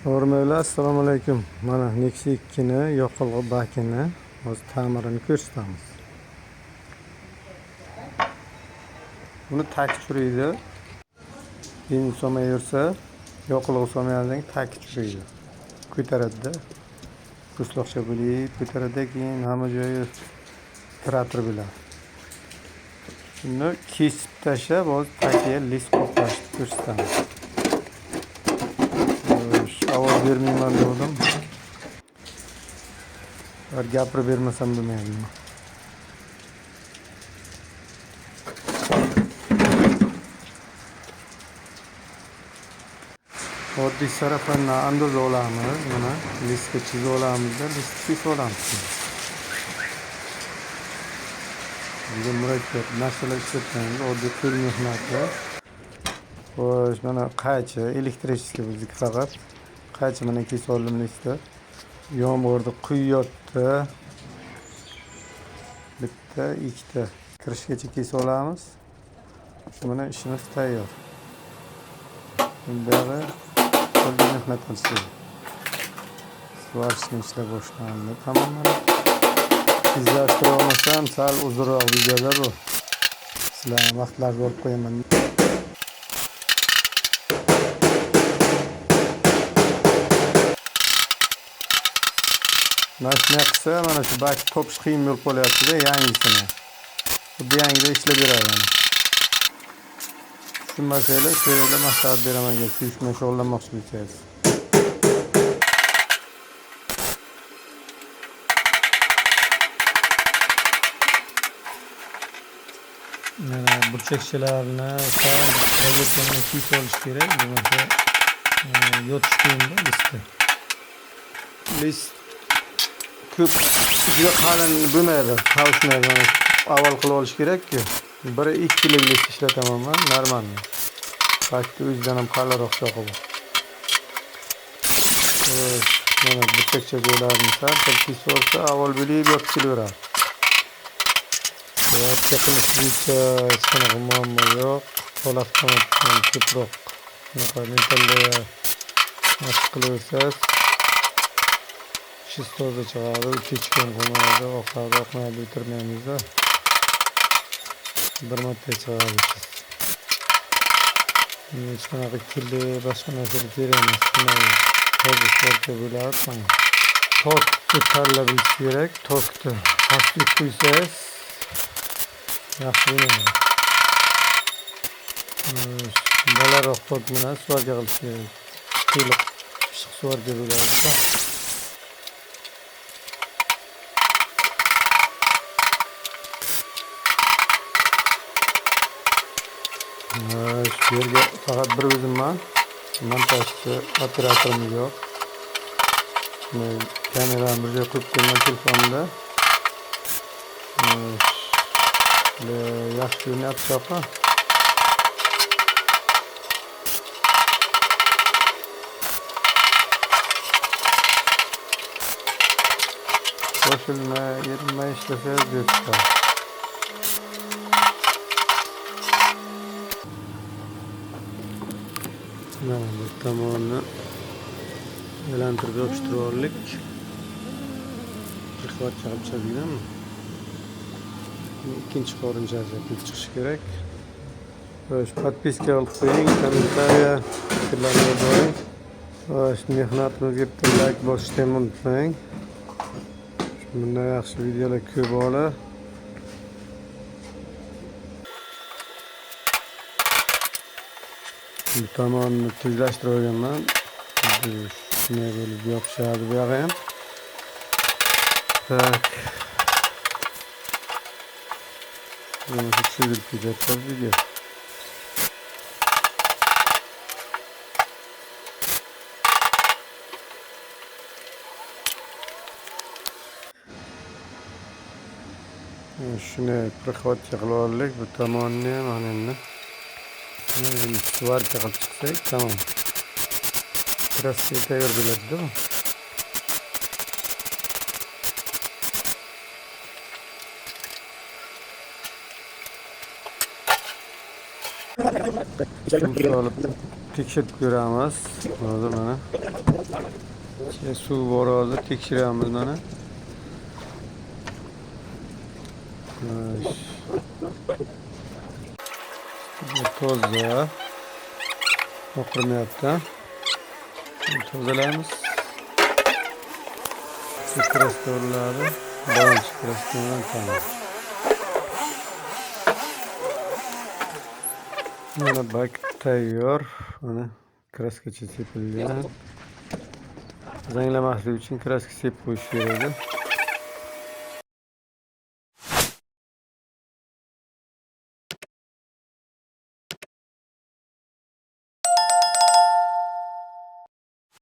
O'rmonlar, assalomu alaykum. Mana Nexia 2 ni yoqilg'i bakini hozir ta'mirini ko'rsatamiz. Buni tag churiydi. Benzin solmayversa, yoqilg'i solmagandan tag churiydi. Ko'taradi-da. Ko'sloqcha bo'lib ko'taradi, keyin hamma joyi tiratir bilan. Shuni kesib tashlab, hozir tagiga lis qo'llashni ko'rsatamiz. Ovoz bermayman dedim. Agar gapirib bermasam bo'lmaydi. Oddiy sarafandan andoza olamiz. Mana listga chizib olamizda, listga kesib olamiz. Juda murakkab narsalar ishlatmaymiz, oddiy qo'l mehnati. Xo'sh, mana qaychi, elektrichеский bizniki faqat. Qaychi mana kesib oldim listda. Yomg'irda quyayotdi. Bitta, ikkita kirishgacha kesib olamiz. Mana ishimiz tayyor. Bundag'i qo'lga mehnat qilishdi. Svarishni ishlab boshlandi. Tamom. Izlashtira olmasam, sal uzunroq videoda bu. Sizlarga vaqtlar bo'lib qo'yaman. Mana shunday qilsa, mana shu bak topish qiyin bo'lib qolyapti-da, yangisini. Bu yangida ishlab beradi. Tushunmasanglar, shu yerda maslahat beraman, shu ish bilan shug'ullanmoqchi bo'lsangiz. Mana burchakchalarni sal rozetkaga kesib olish kerak, bo'lmasa yotish qiyin listda. List ko'p juda qalin bo'lmaydi, qavishmaydi. Avval qilib olish kerak-ku. 1-2 kg list ishlataman men, normal. Bakni o'zidan ham qalinroq shoxi bor. Mana burchakcha joylarini sal kesib olsa, avval bo'lib yotib kelaveradi. Yo'q, qilish bo'yicha hech qanaqa muammo yo'q. Avtomatdan ko'proq bunaqa metallarga mashq qilaversangiz, ish toza chiqadi, kechikkan qolmaydi, oqmaydi, o'tirmaymiz-da. Bir marta chiqadi. Hech qanaqa kirli boshqa narsaga kerak emas. Toza sportga bo'ladi. Tokni tanlab bilish kerak. Tokni pastga qo'ysangiz yaxshi bo'ladi. Bolaroq tok bilan svarga qilish kerak. To'liq pishiq svarga bo'ladi. Shu yerga faqat bir o'zimman. Montajchi operatorimiz yo'q. Kamerani bir joyga qo'yib qo'ygan telefonimda. Yaxshi ko'rinyapti shoqi. Qo'shilmay, erinmay ishlasangiz bo'ladi. Mana bu tomonni aylantirib yopishtirib oldik. Bir qavat chaqib chiqadiganmi? Ikkinchi qo'rinchasi chiqishi kerak. Xo'sh, podpiska qilib qo'ying, kommentariya, fikrlarni yozing. Xo'sh, mehnatimizga bitta like bosishni unutmang. Bunday yaxshi videolar ko'p bo'ladi. Bu tomonni tezlashtirib olganman. Shunday bo'lib yopishadi bu yoqqa ham. Tak. Bunu çevirip gideceğiz video. Shuni prihodga qilib oldik, bu tomonni ham endi. Svarka qilib chiqsak, tamom. Kraska tayyor bo'ladi-da. Tekshirib ko'ramiz. Hozir mana Suv bor hozir tekshiramiz mana. Toza. Oqirmayapti. Tozalaymiz. Kraska uriladi. Birinchi kraska bilan tamom. Mana bak tayyor. Mana kraskacha sepilgan. Zanglamaslik uchun kraska sepib qo'yish kerak edi.